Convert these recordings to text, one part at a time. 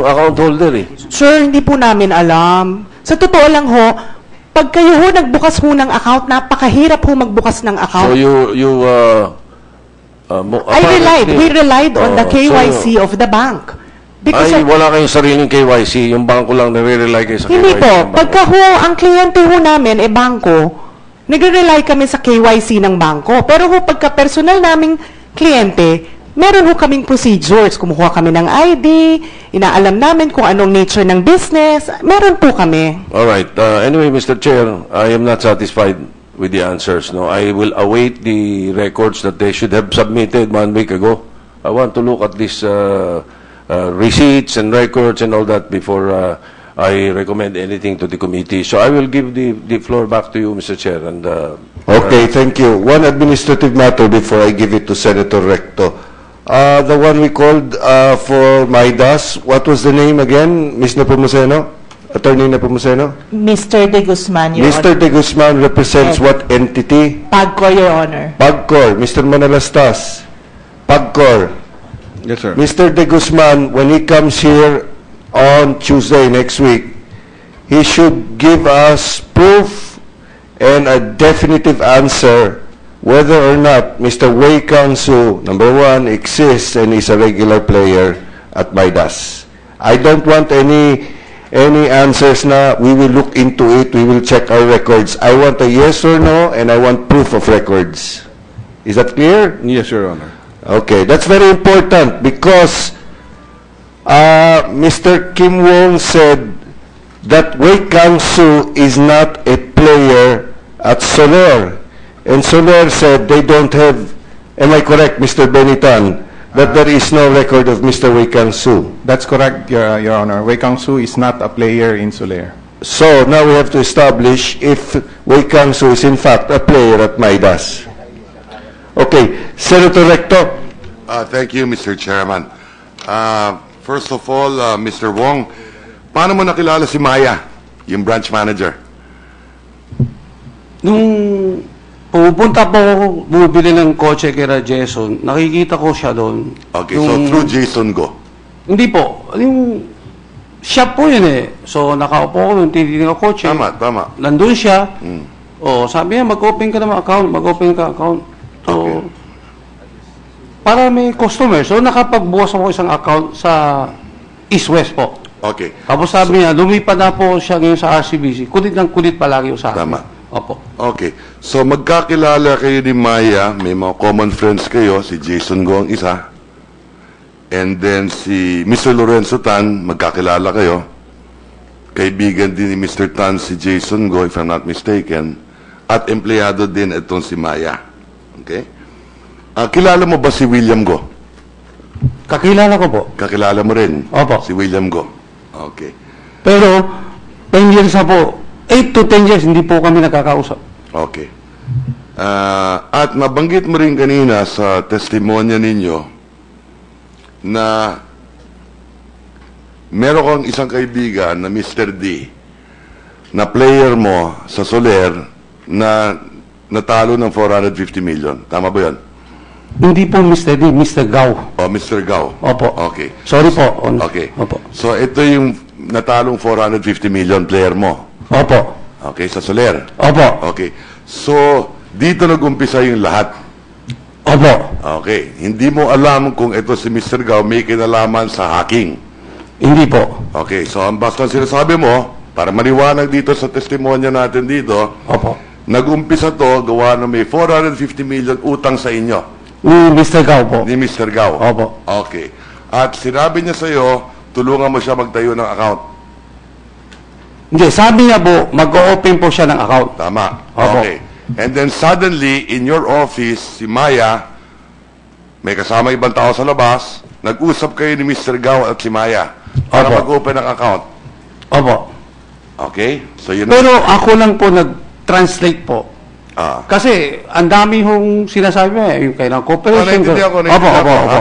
yung account holder eh. Sir, hindi po namin alam. Sa totoo lang ho, pag kayo ho nagbukas ho ng account, napakahirap ho magbukas ng So account. We relied on the KYC of the bank. Because Ay, wala kayong sariling KYC. Yung bangko lang nare-rely kayo sa hindi KYC. po. ng bangko. Pagka ho, ang kliyente ho namin, bangko, nagre-rely kami sa KYC ng bangko. Pero ho, pagka personal naming kliyente, meron ho kaming procedures. Kumukuha kami ng ID, inaalam namin kung anong nature ng business. Meron po kami. Alright. Anyway, Mr. Chair, I am not satisfied with the answers. No, I will await the records that they should have submitted 1 week ago. I want to look at this receipts and records and all that before I recommend anything to the committee. So I will give the floor back to you, Mr. Chair. And Okay, thank you. One administrative matter before I give it to Senator Recto. The one we called for Maidas, what was the name again, Ms. Nepomuceno? Attorney Nepomuceno? Mr. De Guzman, Your Mr. Honor. De Guzman represents what entity? PAGCOR, Your Honor. PAGCOR. Mr. Manalastas, PAGCOR. Yes, sir. Mr. De Guzman, when he comes here on Tuesday next week, he should give us proof and a definitive answer whether or not Mr. Wei Kang-su, number one, exists and is a regular player at Maidas. I don't want any answers na we will look into it, we will check our records. I want a yes or no, and I want proof of records. Is that clear? Yes, Your Honor. Okay, that's very important because Mr. Kim Wong said that Wei Kang-su is not a player at Soler. And Soler said they don't have, am I correct, Mr. Benitan, that there is no record of Mr. Wei Kang-su? That's correct, Your Honor. Wei Kang-su is not a player in Soler. So now we have to establish if Wei Kang-su is in fact a player at Maidas. Okay, Senator Recto. Thank you, Mr. Chairman. First of all, Mr. Wong, paano mo nakilala si Maya, yung branch manager? Nung pupunta po ako, bumibili ng kotse kay Jason, nakikita ko siya doon. Okay, so through Jason Go. Hindi po. Yung shop po yun eh. So, nakaupo ko doon, tinitingnan ko kotse. Tama. Nandun siya. O, sabi niya, mag-open ka ng account. Mag-open ka account. So, Okay. para may customer. So, nakapagbukas ako isang account sa East-West po. Okay. Tapos sabi niya, lumipad na po siya ngayon sa RCBC. Kulit ng kulit palagi yung sa akin. Tama. Opo. Okay. So, magkakilala kayo ni Maya, may mga common friends kayo, si Jason Go ang isa, and then si Mr. Lorenzo Tan, magkakilala kayo. Kaibigan din ni Mr. Tan si Jason Go, if I'm not mistaken, at empleyado din itong si Maya. Okay? Kilala mo ba si William Go? Kakilala ko po. Kakilala mo rin? Opo. Si William Go. Okay. Pero, 10 years na po, 8 to 10 years, hindi po kami nakakausap. Okay. At nabanggit mo rin kanina sa testimonya ninyo na meron kang isang kaibigan na Mr. D na player mo sa Soler na natalo ng 450 million. Tama ba yun? Hindi po Mr. D, Mr. Gao. O, Mr. Gao. Opo. Okay. Sorry po. Okay. Opo. So, ito yung natalong 450 million player mo. Opo. Okay, sa Soler. Opo. Okay. So, dito nag-umpisa yung lahat. Opo. Okay. Hindi mo alam kung ito si Mr. Gao may kinalaman sa hacking. Hindi po. Okay. So, ang basta sinasabi mo, para maliwanag dito sa testimonya natin dito, Opo. nag-umpisa to, gawa na may 450 million utang sa inyo. Mr. Gao po. Ni Mr. Gao. Opo. Okay. At sinabi niya sa'yo, tulungan mo siya magtayo ng account. Hindi, sabi niya po, mag-open po siya ng account. Tama. Opo. Okay. And then suddenly, in your office, si Maya, may kasama ibang tao sa labas, nag-usap kayo ni Mr. Gao at si Maya para Opo. mag-open ng account. Opo. Okay? So, yun. Pero ako lang po nag-translate po. Kasi ang dami hong sinasabi niya, yung kailangan cooperation. Naintindihan ko. Opo.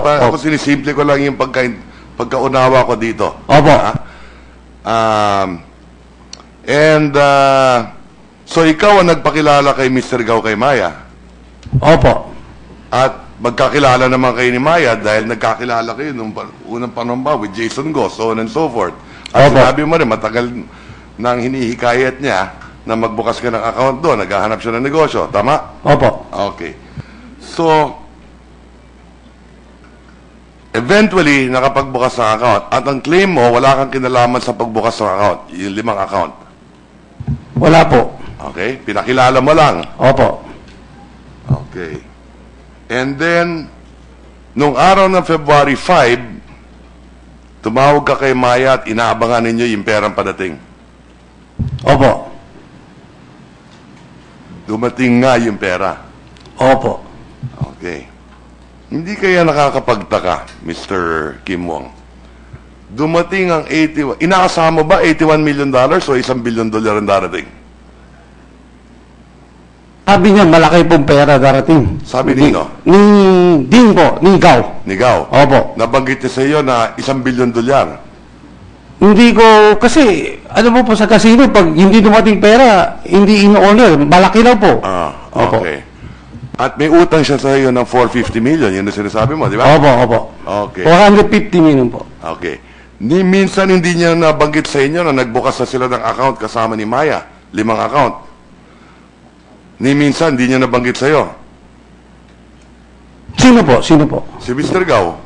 Ako sinisimple ko lang yung pagkaunawa ko dito. Opo. So ikaw ang nagpakilala kay Mr. Gao kay Maya. Opo. At magkakilala naman kayo ni Maya dahil nagkakilala kayo nung unang panahon pa with Jason Go, so on and so forth. At Opo. sinabi mo rin, matagal nang hinihikayat niya na magbukas ka ng account doon, naghahanap siya ng negosyo. Tama? Opo. Okay. So, eventually, nakapagbukas ng account at ang claim mo, wala kang kinalaman sa pagbukas ng account, yung 5 account. Wala po. Okay? Pinakilala mo lang. Opo. Okay. And then, nung araw ng February 5, tumawag ka kay Maya at inaabangan ninyo yung perang padating. Opo. Dumating nga yung pera. Opo. Okay. Hindi kaya nakakapagtaka, Mr. Kim Wong. Dumating ang 81. Inaasahan mo ba $81 million o $1 billion ang darating? Sabi niya, malaki pong pera darating. Sabi nino? Ni Ding po, ni Gao. Nigaw. Opo. Nabanggit niya sa iyo na $1 billion. Hindi ko, kasi, ano po sa casino, pag hindi dumating pera, hindi in-honor. Malaki daw po. Opo. Okay. At may utang siya sa iyo ng 450 million. Yun ang sinasabi mo, di ba? Opo, opo. Okay. 450 million po. Okay. Ni minsan hindi niya nabanggit sa inyo na nagbukas na sila ng account kasama ni Maya. 5 account. Ni minsan hindi niya nabanggit sa iyo. Sino po? Sino po? Si Mr. Gao,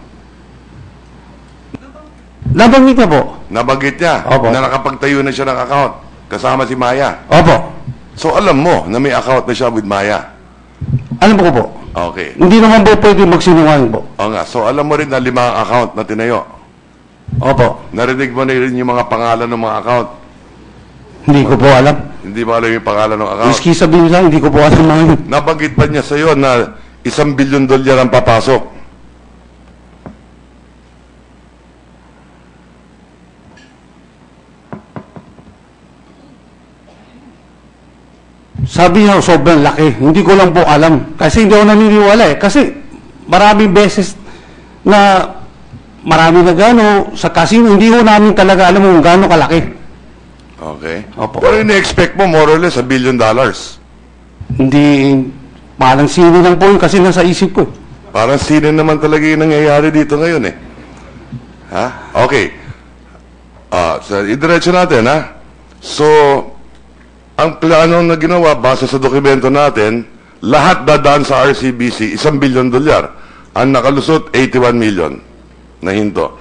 Nabanggit niya po. nabanggit niya Opo. na nakapagtayo na siya ng account kasama si Maya. Opo. So alam mo na may account na siya with Maya. Alam ko po. Okay. Hindi naman po pwede magsinungaling po. O nga, so alam mo rin na 5 account na tinayo. Opo. Narinig mo na rin yung mga pangalan ng mga account. Hindi ko po alam. Hindi mo alam yung pangalan ng account. Miski sabihin lang, hindi ko po alam mga yun. Nabanggit pa niya sa iyo na $1 billion ang papasok. Sabi niya, sobrang laki. Hindi ko lang po alam. Kasi hindi ako naniniwala eh. Kasi maraming beses na marami na gano sa casino, hindi ko namin talaga alam kung gaano kalaki. Okay. Opo. Pero ini-expect mo more or less $1 billion. Hindi, parang sino lang po yun kasi nasa isip ko. Parang sino naman talaga yung nangyayari dito ngayon eh. Ha? Okay. So, idiretso natin ha. So, ang plano na ginawa base sa dokumento natin, lahat dadaan sa RCBC, $1 billion. Ang nakalusot, 81 million na hinto.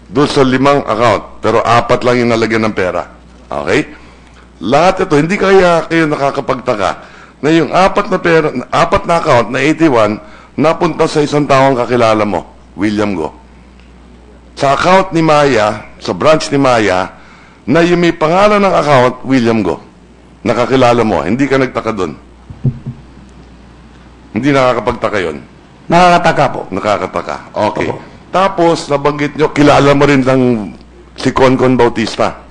Doon sa 5 account, pero 4 lang yung nalagyan ng pera. Okay? Lahat ito, hindi kaya kayo nakakapagtaka na yung 4 na account na 81 napunta sa isang taong kakilala mo, William Go. Sa account ni Maya, sa branch ni Maya, na yung may pangalan ng account, William Go. Nakakilala mo, hindi ka nagtaka doon. Hindi nakakapagtaka yun. Nakakataka po. Nakakataka. Okay. Opo. Tapos, nabanggit nyo, kilala mo rin si Concon Bautista.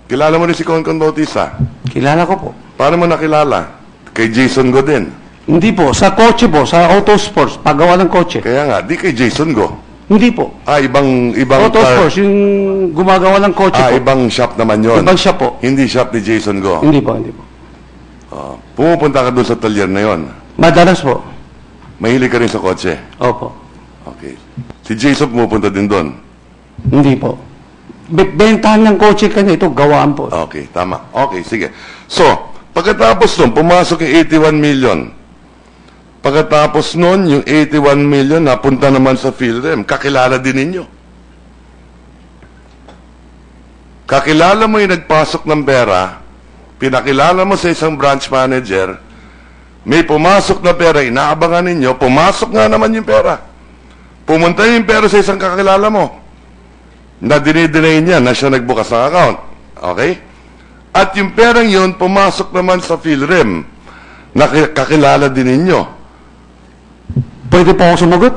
Kilala mo rin si Concon Bautista? Kilala ko po. Paano mo nakilala? Kay Jason Go din. Hindi po. Sa kotse po. Sa auto sports. Paggawa ng kotse. Kaya nga, di kay Jason Go. Hindi po. Ibang Auto sports. Yung gumagawa ng kotse po. ibang shop naman yon. Ibang shop po. Hindi shop ni Jason Go. Hindi po. Hindi po. Pumupunta ka doon sa talyer na yon. Madalas po. Mahilig ka rin sa kotse. Opo. Okay. Si Jason pumupunta din doon. Hindi po. Bentahan ng kotse kanya. Ito, gawaan po. Okay, tama. Okay, sige. So, pagkatapos nun, pumasok yung 81 million. Pagkatapos nun, yung 81 million napunta naman sa PhilRem. Kakilala din ninyo. Kakilala mo yung nagpasok ng pera, pinakilala mo sa isang branch manager, may pumasok na pera, inaabangan ninyo, pumasok nga naman yung pera. Pumunta yung pera sa isang kakilala mo, na dinideny niya na siya nagbukas ng account. Okay? At yung perang yun, pumasok naman sa PhilRem, na kakilala din ninyo. Pwede po ako sumagot?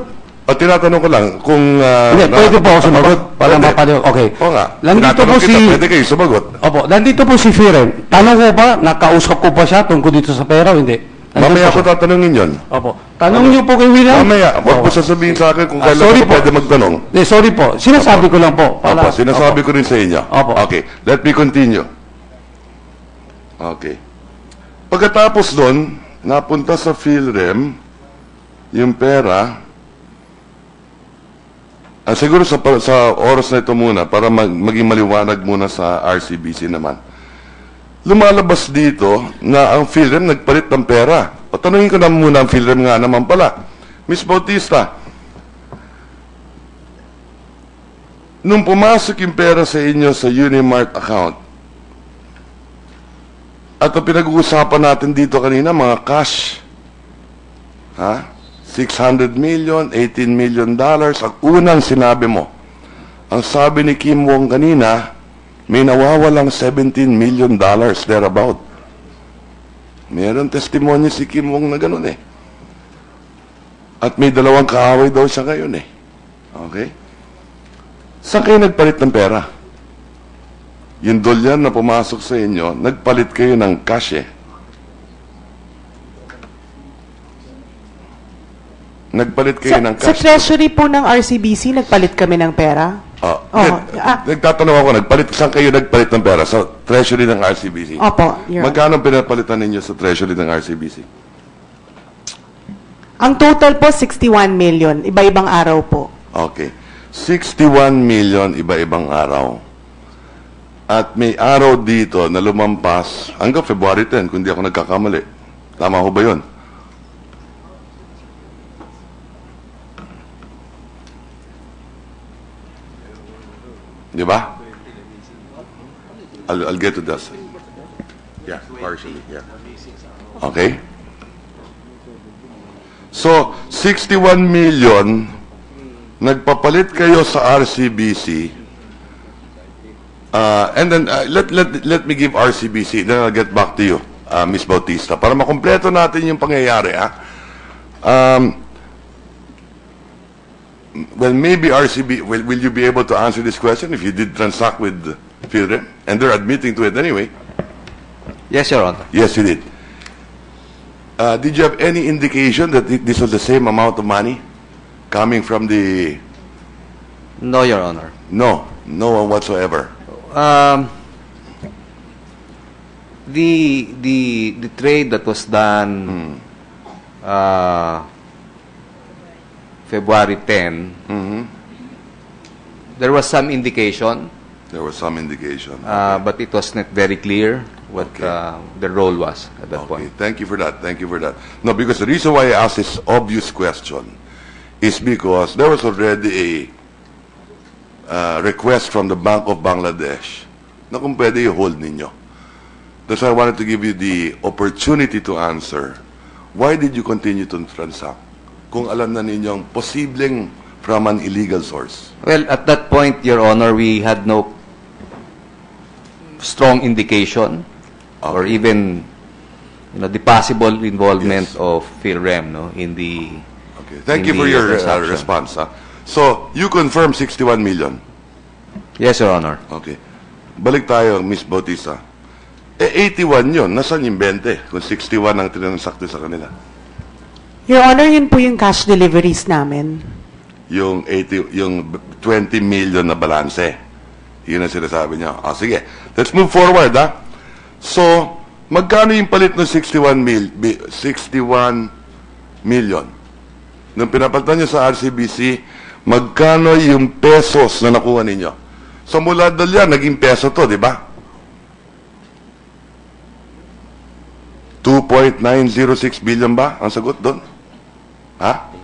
At tinatanong ko lang kung... Hindi, pwede po ako sumagot. Para Pwede. mapaliw. Okay. Oo nga. Nandito Tinatanong po kita, si... pwede kayo sumagot. Opo, nandito po si Firen. Tanong ko ba, nakausap ko pa siya tungkol dito sa pera o hindi? Nandito Mamaya po ako siya. tatanungin yun. Opo. Tanong niyo po kay William? Mamaya, huwag Opo. mo sasabihin sa akin kung kailan sorry ko po. pwede magtanong. Sorry po. Sinasabi ko lang po. Opo, sinasabi ko rin sa inyo. Opo. Okay, let me continue. Okay. Pagkatapos doon, napunta sa PhilRem yung pera, siguro sa oras na ito muna, para maging maliwanag muna sa RCBC naman. Lumalabas dito na ang PhilRem nagpalit ng pera. O tanungin ko na muna ang PhilRem nga naman pala. Ms. Bautista, nung pumasok yung pera sa inyo sa Unimart account, at ang pinag-uusapan natin dito kanina, mga cash, 600 million, 18 million dollars, ang unang sinabi mo, ang sabi ni Kim Wong kanina, may nawawalang 17 million dollars thereabout. Meron testimonyo si Kim Wong na ganun eh. At may dalawang kaaway daw siya ngayon eh. Okay? Saan kayo nagpalit ng pera? Yung dollar na pumasok sa inyo, nagpalit kayo ng cash eh. Nagpalit kayo ng Sa cash. treasury po ng RCBC, nagpalit kami ng pera. Nagtatanong ako, saan kayo nagpalit ng pera? Sa treasury ng RCBC? Opo, Your Honor. Magkano pinapalitan ninyo sa treasury ng RCBC? Ang total po, 61 million. Iba-ibang araw po. Okay. 61 million iba-ibang araw. At may araw dito na lumampas hanggang February 10, kung di ako nagkakamali. Tama ho ba yun? Di ba? I'll get to that. Yeah, partially, yeah. Okay? So, 61 million, nagpapalit kayo sa RCBC, and then let me give RCBC, then I'll get back to you, Ms. Bautista, para makumpleto natin yung pangyayari. Well, maybe RCB, will you be able to answer this question if you did transact with PhilRem? And they're admitting to it anyway. Yes, Your Honor. Yes, you did. Did you have any indication that this was the same amount of money coming from the... No, Your Honor. No, no one whatsoever. The trade that was done February 10, there was some indication, There was some indication. but it was not very clear what Okay. the role was at that Okay, point. thank you for that. Thank you for that. No, because the reason why I asked this obvious question is because there was already a request from the Bank of Bangladesh na kung pwede i-hold ninyo. That's why I wanted to give you the opportunity to answer. Why did you continue to transact kung alam na ninyong posibleng from an illegal source? Well, at that point, Your Honor, we had no strong indication or even the possible involvement Yes. of PhilRem in the... Okay, thank you in for the your transaction. response. So, you confirm 61 million. Yes, Your Honor. Okay. Balik tayo, Ms. Bautista. 81 yun. Nasaan yung 20? Kung 61 ang tinansakto sa kanila. Your Honor, yun po yung cash deliveries namin. Yung 20 million na balanse. Yun ang sinasabi niya. Sige. Let's move forward, So, magkano yung palit ng 61 million? Nung pinapalitan niyo sa RCBC, magkano yung pesos na nakuha ninyo? So, mula doon naging peso to, di ba? 2.906 billion ba ang sagot doon?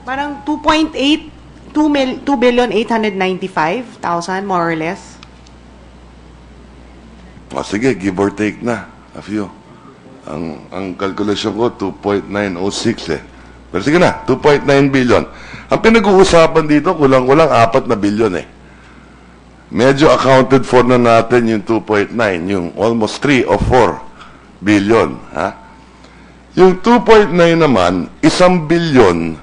Parang 2,895,000 more or less. O sige, give or take na. A few. Ang calculation ko, 2.906 eh. Pero sige na, 2.9 billion. Ang pinag-uusapan dito, kulang-kulang 4 na billion eh. Medyo accounted for na natin yung 2.9, yung almost 3 or 4 billion. Yung 2.9 naman, 1 billion,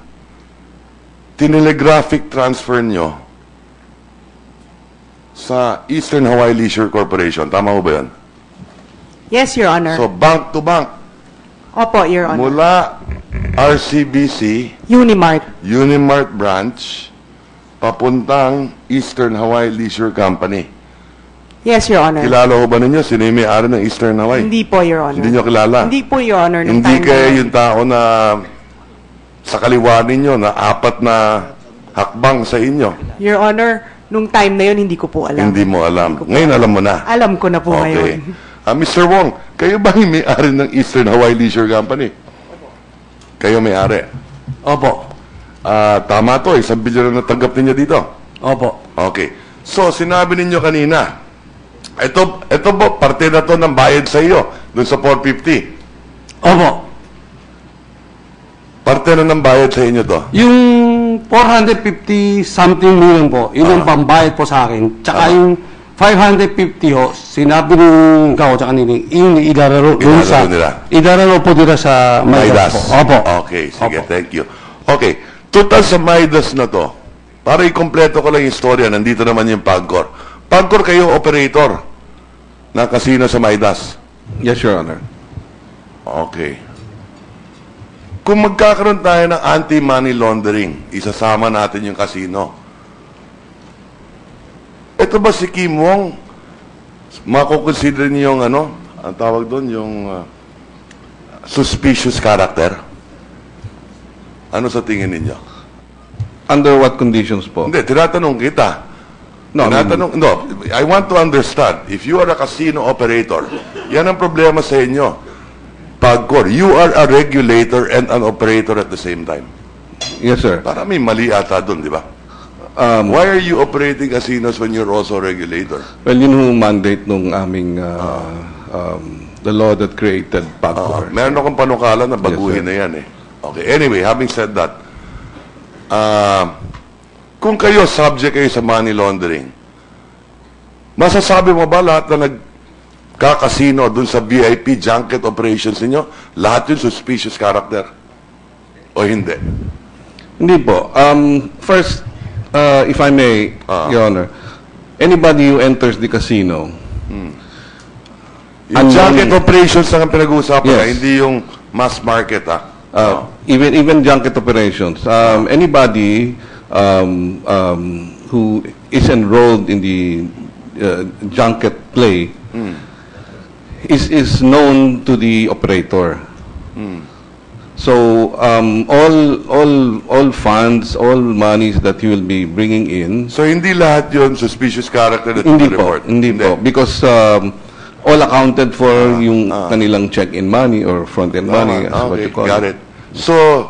tinelegraphic transfer nyo sa Eastern Hawaii Leisure Corporation. Tama mo ba yun? Yes, Your Honor. So, bank to bank. Opo, Your Honor. Mula RCBC, Unimart branch, papuntang Eastern Hawaii Leisure Company. Yes, Your Honor. Kilala ko ba ninyo? Sino yung may-ari ng Eastern Hawaii? Hindi po, Your Honor. Hindi nyo kilala? Hindi po, Your Honor. Nung Hindi time kayo na- yung tao na sa kaliwa ninyo na 4 na hakbang sa inyo. Your Honor, nung time na yun, hindi ko po alam. Hindi mo alam. Ngayon alam mo na. Alam ko na po Okay. ngayon. Mr. Wong, kayo ba yung may-ari ng Eastern Hawaii Leisure Company? Kayo may-ari. Opo. Tama to, 1 bilyon na natanggap ninyo dito. Opo. Okay. So, sinabi ninyo kanina, ito po, parte na to ng bayad sa iyo, dun sa 450. Opo. Parte na ng bayad sa inyo to. Yung 450 something million po, yun ang pambayad po sa akin. Tsaka yung 550 ho, sinabi ng ikaw tsaka nila, yung idararo nila. Idararo po nila sa Midas po. Opo. Okay, sige, Opo. thank you. Okay, total sa Midas na to, para ikumpleto ko lang yung istorya, nandito naman yung Pagcor. Pagcor kayo operator na casino sa Midas. Yes, Your Honor. Okay. Kung magkakaroon tayo ng anti-money laundering, isasama natin yung casino. Ito ba si Kim Wong, makukonsider niyo yung ang tawag doon, yung suspicious character? Ano sa tingin ninyo? Under what conditions po? Hindi, tinatanong kita. No, I want to understand. If you are a casino operator, yan ang problema sa inyo. Pagcor, you are a regulator and an operator at the same time. Yes, sir. Para may mali ata doon, di ba? Why are you operating casinos when you're also a regulator? Well, yun yung mandate nung aming the law that created Pagcor. Meron akong panukala na baguhin Yes, na yan eh. Okay, anyway, having said that, kung kayo, subject kayo sa money laundering, masasabi mo ba lahat na nagkakasino dun sa VIP junket operations ninyo, lahat yun suspicious character? O hindi? Hindi po. First, if I may, Your Honor, anybody who enters the casino, Yung junket operations lang ang pinag-uusapan, Yes. hindi yung mass market, even junket operations, anybody who is enrolled in the junket play is known to the operator. So all funds, all monies that you will be bringing in, So, hindi lahat yun suspicious character that hindi you po, report? hindi po, because all accounted for yung kanilang check-in money or front-end money, as what you call got it. it. So,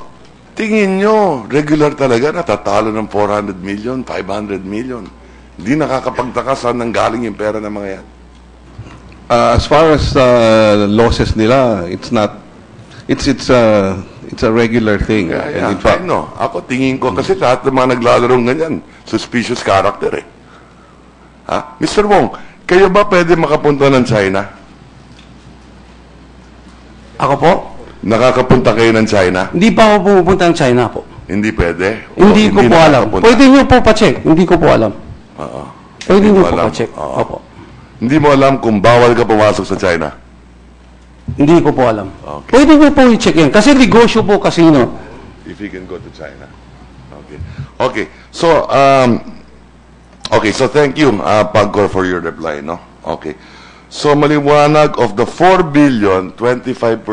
tingin nyo, regular talaga, natatalo ng 400 million, 500 million. Hindi nakakapagtaka saan nang galing yung pera ng mga yan. As far as losses nila, it's not. It's a regular thing. And in fact, no. Ako, tingin ko, kasi lahat ng mga naglalarong ganyan, suspicious character eh. Mr. Wong, kayo ba pwede makapunta ng China? Ako po? Nakakapunta kayo ng China? Hindi pa ako pumupunta ng China po. Hindi pwede? O Hindi ko po alam. nakakapunta? Pwede nyo po pa-check. Hindi ko po alam. Oo. Pwede Hindi nyo mo po alam. pa-check. Oo. Opo. Hindi mo alam kung bawal ka pumasok sa China? Hindi ko po alam. Okay. Pwede nyo po i-check yan. Kasi negosyo po casino. If you can go to China. Okay. Okay. So, thank you, Pagcor, for your reply, no? Okay. So, maliwanag of the 4 billion, 25%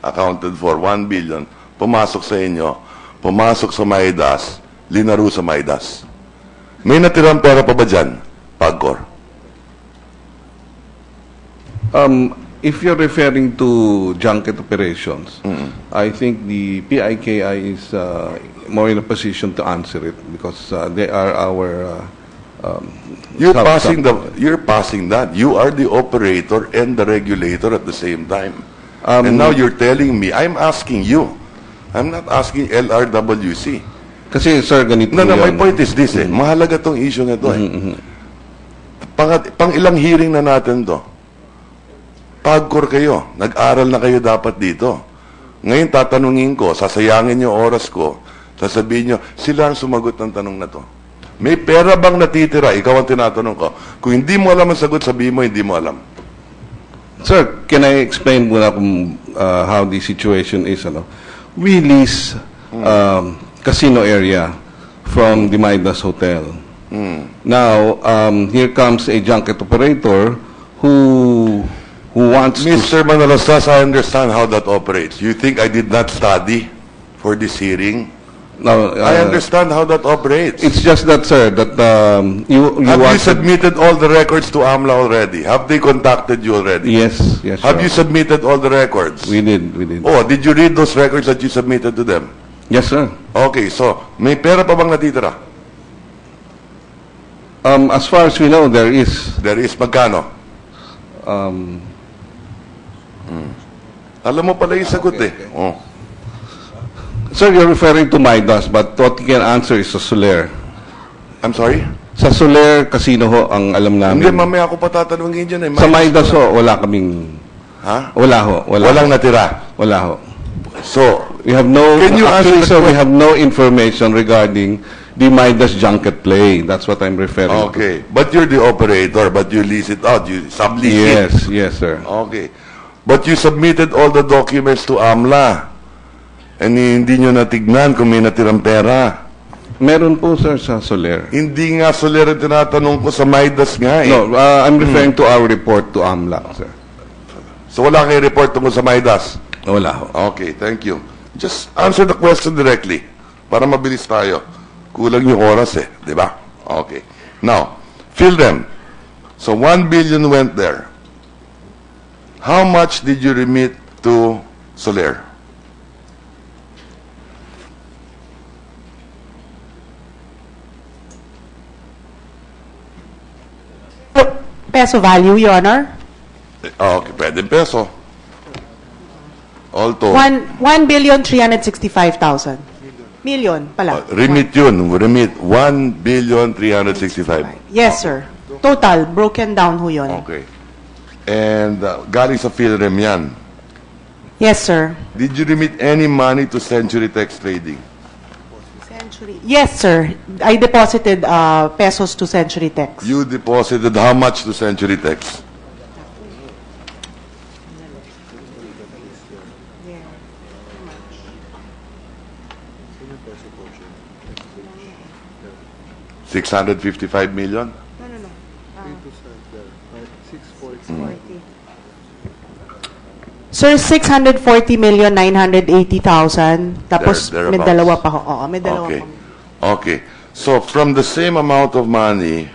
accounted for 1 billion, pumasok sa inyo, pumasok sa Midas, linaro sa Midas. May natirang pera pa ba dyan, Pagcor? if you're referring to junket operations, I think the PIKI is more in a position to answer it because they are our. You're passing that. You are the operator and the regulator at the same time. And now you're telling me, I'm asking you. I'm not asking LRWC. Kasi sir, ganito No, my yan. point is this mahalaga tong issue na to Pang ilang hearing na natin to. Pagcor kayo, nag-aral na kayo dapat dito. Ngayon tatanungin ko, sasayangin yung oras ko, sasabihin nyo, sila ang sumagot ng tanong na to. May pera bang natitira? Ikaw ang tinatanong ko. Kung hindi mo alam ang sagot, sabihin mo, hindi mo alam. Sir, can I explain muna kung how the situation is? We lease casino area from the Midas Hotel. Now, here comes a junket operator who wants to... Mr. Manalastas, I understand how that operates. You think I did not study for this hearing? No, I understand how that operates. It's just that, sir, that you Have you wanted- submitted all the records to AMLA already? Have they contacted you already? Yes, yes, Have Your you submitted all the records? We did. Oh, did you read those records that you submitted to them? Yes, sir. Okay, so may pera pa bang natitira? As far as we know, there is. There is magkano? Alam mo pala yung sagot eh. Oh. Sir, you're referring to Midas, but what you can answer is sa Soler. I'm sorry? Sa Soler Casino ho, ang alam namin. Hindi, mamaya ako pa tatanungin dyan eh. Sa Midas ho, wala kaming... Ha? Wala ho. Walang natira. Wala ho. So, We have no... Can you actually, answer the sir, we have no information regarding the Midas junket play. That's what I'm referring to. okay. But you're the operator, but you lease it out. You sublease it. Yes, sir. Okay. But you submitted all the documents to AMLA. And hindi nyo natignan kung may natirang pera. Meron po, sir, sa Soler. Hindi nga Soler ang tinatanong ko sa Midas nga eh. No, I'm referring to our report to AMLA, sir. So wala kayo report tungkol sa Midas? Wala ho. Okay, thank you. Just answer the question directly para mabilis tayo. Kulang yung oras eh, di ba? Okay. Now, fill them. So 1 billion went there. How much did you remit to Soler? Peso value, Your Honor? Okay, pwede peso. All to. 1,365,000. Million pala. Remit yun. Remit 1,365,000,000. Yes, sir. Total, broken down ho yun. Okay. And galing sa PhilRem yan. Yes, sir. Did you remit any money to Century Tex Trading? Yes, sir. I deposited pesos to Century Tex. You deposited how much to Century Tex? $655 million? Sir, 640,980,000. Tapos There- may thereabouts. dalawa pa ho. Oo, may dalawa Okay. pa. Okay. So from the same amount of money,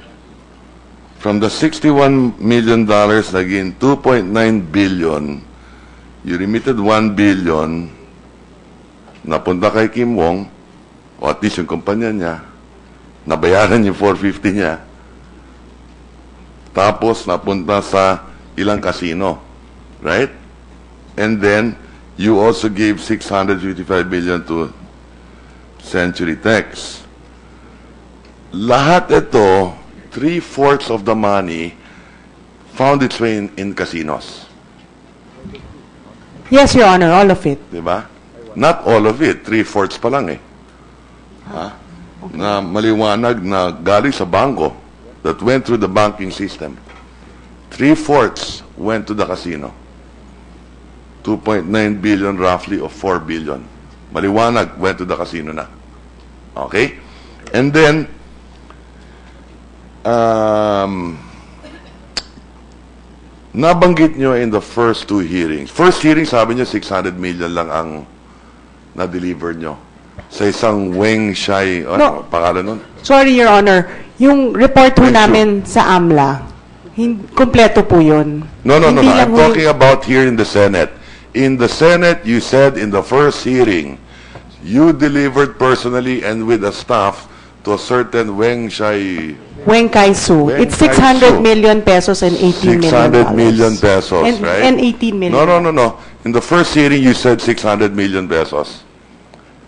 from the $61 million, naging $2.9 billion, you remitted $1 billion, napunta kay Kim Wong, o at least yung kumpanya niya, nabayaran yung 450 niya, tapos napunta sa ilang casino, right? And then, you also gave $655 million to Century Tex. Lahat ito, 3/4 of the money found its way in casinos. Yes, Your Honor, all of it. Diba? Not all of it. 3/4 pa lang eh. Ha? Na maliwanag na galing sa bangko that went through the banking system. 3/4 went to the casino. 2.9 billion roughly of 4 billion. Maliwanag, went to the casino na. Okay? And then, nabanggit nyo in the first two hearings. First hearing, sabi nyo, 600 million lang ang na-deliver nyo. Sa isang Weng Shai, ano, No. pangalan nun? Sorry, Your Honor. Yung report ho Thank you. namin sa AMLA, kompleto po yun. No. Hindi lang I'm ho talking about here in the Senate. In the Senate, you said in the first hearing, you delivered personally and with a staff to a certain Weng Shai, Weng Kai Su. Weng It's Kai 600 Su. million pesos and 18 million 600 million pesos, right? And 18 million. No. In the first hearing, you said 600 million pesos.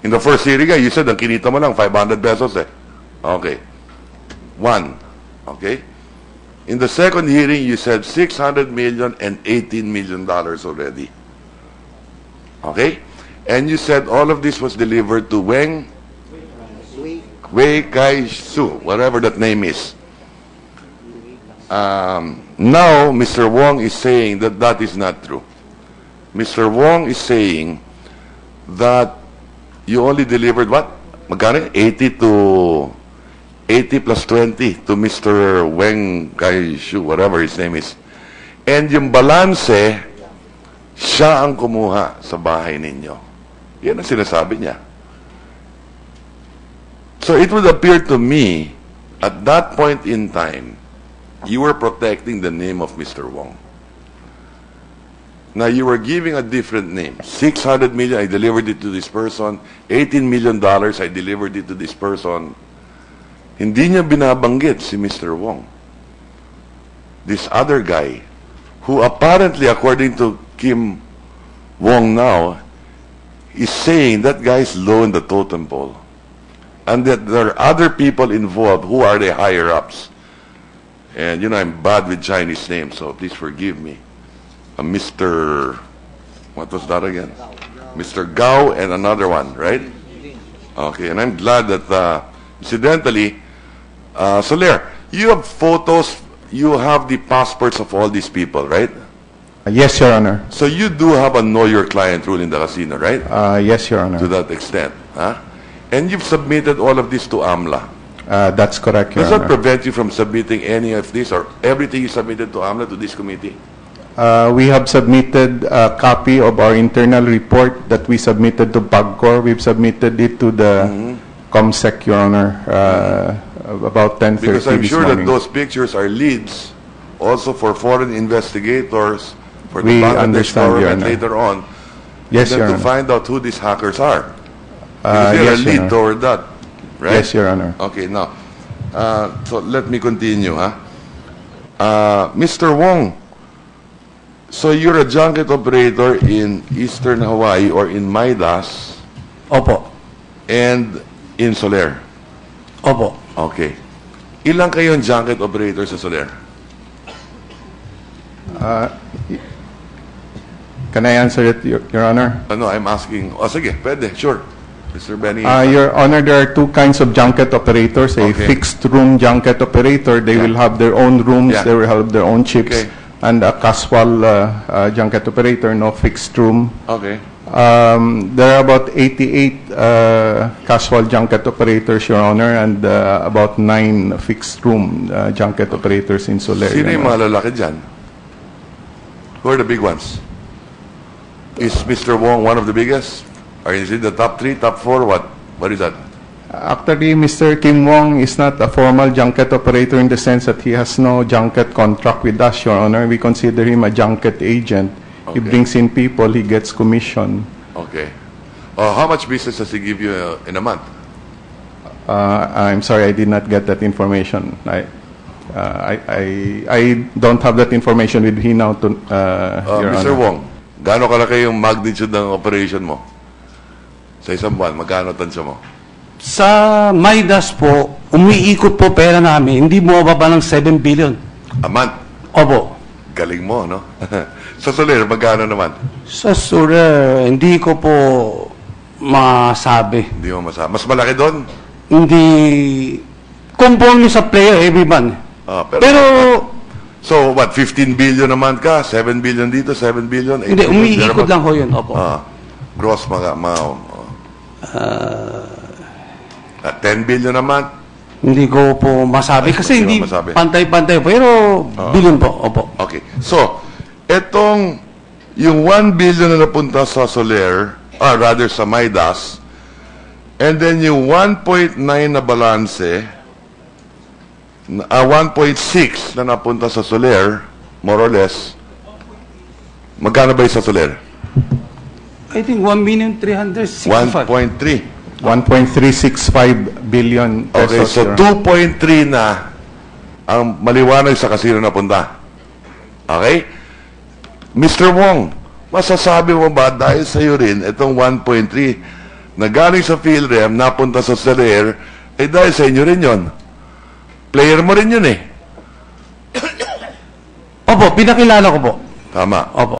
In the first hearing, you said, ang kinita mo lang, 500 pesos eh. Okay. One. Okay? In the second hearing, you said 600 million and 18 million dollars already. Okay? And you said all of this was delivered to Wei Kai Su, whatever that name is. Now, Mr. Wong is saying that that is not true. Mr. Wong is saying that you only delivered what? Magkano? 80 plus 20 to Mr. Weng Kai Shu, whatever his name is. And yung balanse, siya ang kumuha sa bahay ninyo. Yan ang sinasabi niya. So it would appear to me, at that point in time, you were protecting the name of Mr. Wong. Now, you were giving a different name. 600 million, I delivered it to this person. $18 million, I delivered it to this person. Hindi niya binabanggit si Mr. Wong. This other guy, who apparently, according to Kim Wong now, is saying that guy is low in the totem pole. And that there are other people involved who are the higher-ups. And, you know, I'm bad with Chinese names, so please forgive me. Mr. What was that again? Mr. Gao and another one, right? Okay, and I'm glad that, incidentally, Soler, you have photos, you have the passports of all these people, right? Yes, Your Honor. So you do have a know your client rule in the casino, right? Yes, Your Honor. To that extent. Huh? And you've submitted all of this to AMLA. That's correct, Your Does that Honor. prevent you from submitting any of this or everything you submitted to AMLA to this committee? We have submitted a copy of our internal report that we submitted to PAGCOR. We've submitted it to the COMSEC, Your Honor, about 10:30 Because I'm this sure morning. that those pictures are leads also for foreign investigators, for We the Bangladesh understand, Your government Honor. later on, Yes, then Your to Honor. find out who these hackers are. Because they're Yes, a Your lead Honor. toward that, right? Yes, Your Honor. Okay, now, so let me continue, Mr. Wong, so you're a junket operator in Eastern Hawaii or in Midas Opo. and in Soler. Opo. Okay. Ilang kayong junket operator sa Soler? Can I answer it, Your Honor? Ano, I'm asking. Oh, sige, pwede, sure. Mr. Benny. Your Honor, there are two kinds of junket operators. A Okay. fixed-room junket operator, they Yeah. will have their own rooms, Yeah. they will have their own chips. Okay. And a casual junket operator, no fixed room. Okay. There are about 88 casual junket operators, Your Honor, and about 9 fixed-room junket operators in Soler. Sino Your yung Honor. mga lalaki dyan? Who are the big ones? Is Mr. Wong one of the biggest? Or is it the top 3, top 4? What is that? Actually, Mr. Kim Wong is not a formal junket operator in the sense that he has no junket contract with us, Your Honor. We consider him a junket agent. He Okay. brings in people, he gets commission. Okay. How much business does he give you in a month? I'm sorry, I did not get that information. I don't have that information with me now, Your Mr. Honor. Wong, gaano kalaki yung magnitude ng operation mo? Sa isang buwan, magkano tansya mo? Sa Midas po, umiikot po pera namin, hindi bumababa ng 7 billion. A month. Opo. Galing mo, no? Sa Soler, magkano naman? Sa Soler, hindi ko po masabi. Hindi mo masabi. Mas malaki doon? Hindi, conforme sa player every month. Pero so, what, 15 billion naman ka? 7 billion dito, 7 billion? 8 hindi, billion, umiikot meron lang ho yun. Opo. Gross, 10 billion naman? Hindi ko po masabi kasi hindi hindi mo masabi. pantay-pantay po. Pero billion po. Opo. Okay. So, etong, yung 1 billion na napunta sa Soler, rather sa Midas, and then yung 1.9 na balanse, 1.6 na napunta sa Soler, more or less, magkano ba yung sa Soler? I think 1,365,000. 1.3. 1.365 billion Okay, pesos, so Your Honor. 2.3 na ang maliwanag sa kasino na punta. Okay? Mr. Wong, masasabi mo ba dahil sa iyo rin itong 1.3 na galing sa PhilRem, napunta sa Soler, dahil sa inyo rin yon. Player mo rin yun eh. Opo, pinakilala ko po. Tama. Opo.